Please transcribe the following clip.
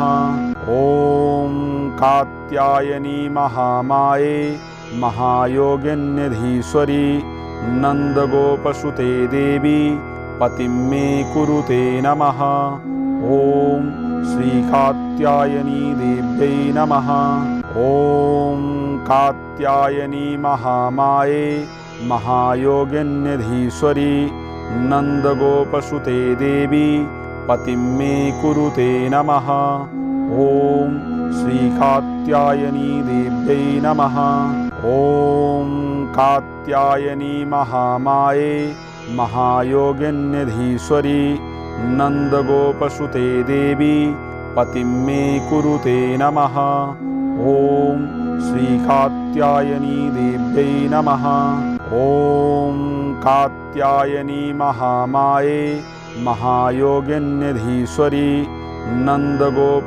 ॐ कात्यायनी महामाये महायोगिन्यधीश्वरी नन्दगोपसुते देवी पतिं मे कुरुते नमः। ॐ श्रीकात्यायनी देव्यै नमः। ॐ कात्यायनी महामाये महायोगिन्यधीश्वरी नन्दगोपसुते देवी पतिं मे कुरुते नमः। ॐ श्रीकात्यायनी देव्यै नमः। ॐ कात्यायनी महामाये महायोगिन्यधीश्वरी नन्दगोपसुते देवी पतिं मे कुरुते नमः। ॐ श्रीकात्यायनी देव्यै नमः। ॐ कात्यायनी महामाये महायोगिन्यधीश्वरी नन्दगोप